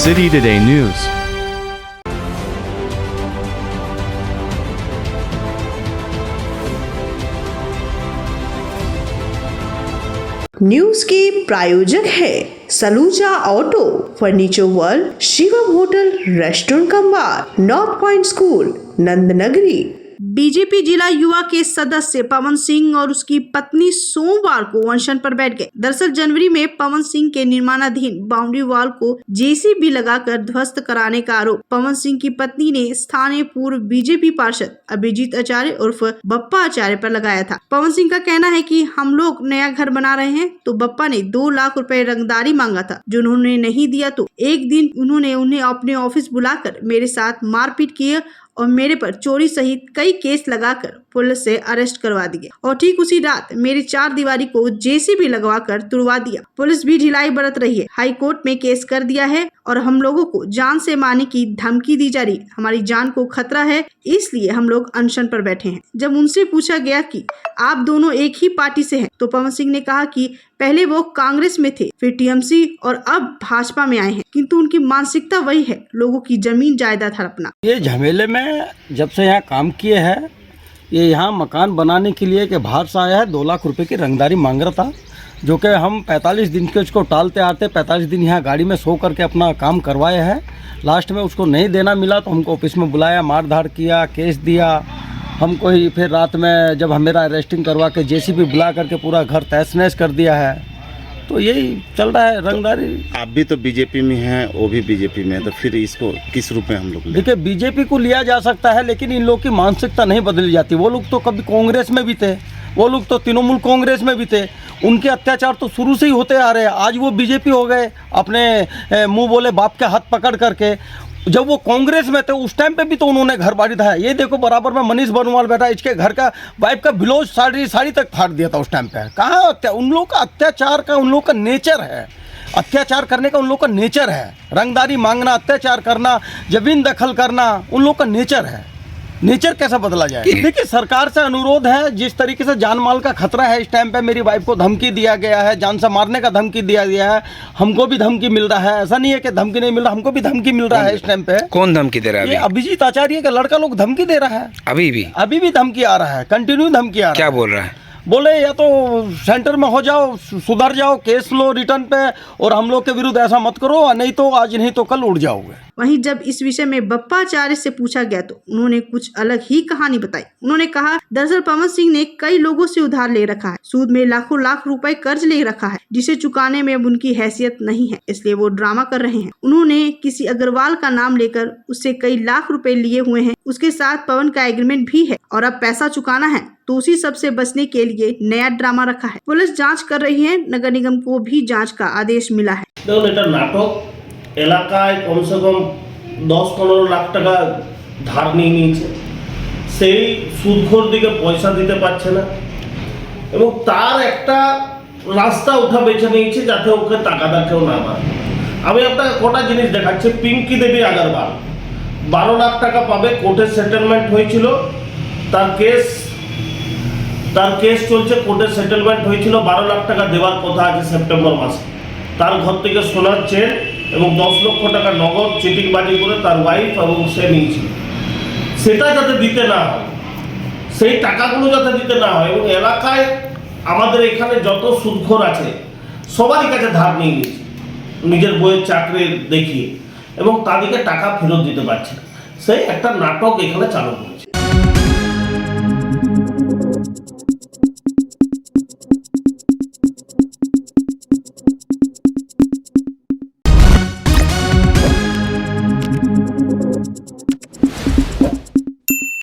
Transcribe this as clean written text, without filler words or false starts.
City Today News. News के प्रायोजक है Saluja auto, furniture world, Shivam hotel, restaurant cum bar, north point school, Nandnagri. BJP जिला युवा के सदस्य पवन सिंह और उसकी पत्नी सोमवार को अनशन पर बैठ गए। दरअसल जनवरी में पवन सिंह के निर्माणाधीन बाउंड्री वॉल को जेसीबी लगाकर ध्वस्त कराने का आरोप पवन सिंह की पत्नी ने स्थानीय पूर्व बीजेपी पार्षद अभिजीत आचार्य उर्फ बप्पा आचार्य पर लगाया था। पवन सिंह का कहना है कि हम लोग नया घर बना रहे हैं तो बप्पा ने 2 लाख रुपए रंगदारी मांगा था, जो उन्होंने नहीं दिया तो एक दिन उन्होंने उन्हें अपने ऑफिस बुलाकर मेरे साथ मारपीट की और मेरे पर चोरी सहित कई केस लगाकर पुलिस से अरेस्ट करवा दिए और ठीक उसी रात मेरी 4 दीवारी को जेसीबी लगवाकर तुड़वा दिया। पुलिस भी ढिलाई बरत रही है। हाई कोर्ट में केस कर दिया है और हम लोगों को जान से मारने की धमकी दी जा रही। हमारी जान को खतरा है, इसलिए हम लोग अनशन पर बैठे हैं। जब उनसे पूछा गया कि आप दोनों एक ही पार्टी से हैं, तो पवन सिंह ने कहा कि पहले वो कांग्रेस में थे, फिर टीएमसी और अब भाजपा में आए हैं, किंतु उनकी मानसिकता वही है, लोगों की जमीन जायदाद हड़पना। ये झमेले में जब से यहाँ काम किए हैं, ये यहाँ मकान बनाने के लिए के बाहर से आया है, 2 लाख रुपए की रंगदारी मांग रहा था, जो कि हम 45 दिन के उसको टालते आते 45 दिन यहाँ गाड़ी में सो करके अपना काम करवाए हैं। लास्ट में उसको नहीं देना मिला तो हमको ऑफिस में बुलाया, मार धाड़ किया, केस दिया हमको ही। फिर रात में जब हम मेरा अरेस्टिंग करवा के जेसीबी बुला करके पूरा घर तहस नहस कर दिया है। तो यही चल रहा है रंगदारी। आप भी तो बीजेपी में हैं, वो भी बीजेपी में है, तो फिर इसको किस रूप में हम लोग लें? देखिए, बीजेपी को लिया जा सकता है, लेकिन इन लोग की मानसिकता नहीं बदली जाती। वो लोग तो कभी कांग्रेस में भी थे, वो लोग तो तृणमूल कांग्रेस में भी थे, उनके अत्याचार तो शुरू से ही होते आ रहे हैं। आज वो बीजेपी हो गए, अपने मुंह बोले बाप के हाथ पकड़ करके। जब वो कांग्रेस में थे उस टाइम पे भी तो उन्होंने घर बाड़ी था। ये देखो बराबर में मनीष बर्नवाल बैठा, इसके घर का वाइफ का ब्लाउज साड़ी तक फाड़ दिया था उस टाइम पे। कहाँ उन लोग का अत्याचार का, उन लोग का नेचर है, अत्याचार करने का उन लोग का नेचर है। रंगदारी मांगना, अत्याचार करना, जमीन दखल करना उन लोग का नेचर है। नेचर कैसा बदला जाए? देखिए, सरकार से अनुरोध है, जिस तरीके से जान माल का खतरा है इस टाइम पे, मेरी वाइफ को धमकी दिया गया है, जान से मारने का धमकी दिया गया है, हमको भी धमकी मिल रहा है। ऐसा नहीं है कि धमकी नहीं मिल रहा, हमको भी धमकी मिल रहा है इस टाइम पे। कौन धमकी दे रहा है? ये अभिजीत आचार्य का लड़का लोग धमकी दे रहा है। अभी भी धमकी आ रहा है, कंटिन्यू धमकी आ रहा है। क्या बोल रहा है? बोले या तो सेंटर में हो जाओ, सुधर जाओ, केस लो रिटर्न पे, और हम लोग के विरुद्ध ऐसा मत करो, नहीं तो आज नहीं तो कल उड़ जाओगे। वहीं जब इस विषय में बप्पा आचार्य से पूछा गया तो उन्होंने कुछ अलग ही कहानी बताई। उन्होंने कहा, दरअसल पवन सिंह ने कई लोगों से उधार ले रखा है, सूद में लाखों लाख रुपए कर्ज ले रखा है, जिसे चुकाने में अब उनकी हैसियत नहीं है, इसलिए वो ड्रामा कर रहे हैं। उन्होंने किसी अग्रवाल का नाम लेकर उससे कई लाख रुपए लिए हुए हैं, उसके साथ पवन का एग्रीमेंट भी है और अब पैसा चुकाना है, तो उसी सब से बचने के लिए नया ड्रामा रखा है। पुलिस जांच कर रही है, नगर निगम को भी जांच का आदेश मिला है। দেখুন, এটা নাটক। এলাকায় কমসে কম 10-15 লাখ টাকা ধার নিয়ে নিয়েছে, সেই সুদখোর দিকে পয়সা দিতে পারছে না এবং তার একটা রাস্তা উঠা বেছে নিয়েছে যাতে ওকে টাকাটা কেউ না পায়। আমি আপনাকে কটা জিনিস দেখাচ্ছি। পিঙ্কি দেবী আগরওয়াল 12 লাখ টাকা পাবে, কোর্টে সেটেলমেন্ট হয়েছিল, তার কেস চলছে, কোর্টে সেটেলমেন্ট হয়েছিল, 12 লাখ টাকা দেওয়ার কথা আছে সেপ্টেম্বর মাসে। তার ঘর থেকে সোনার চেন এবং 10 লক্ষ টাকা নগদ চিটিংবাজি করে তার ওয়াইফ এবং সে নিয়েছিল। সেটা যাতে দিতে না হয়, সেই টাকাগুলো যাতে দিতে না হয়, এবং এলাকায় আমাদের এখানে যত সুদখোর আছে সবারই কাছে ধার নিয়ে নিয়েছে নিজের বইয়ের চাকরি দেখিয়ে, এবং তাদেরকে টাকা ফেরত দিতে পারছে না। সেই একটা নাটক এখানে চালু করে।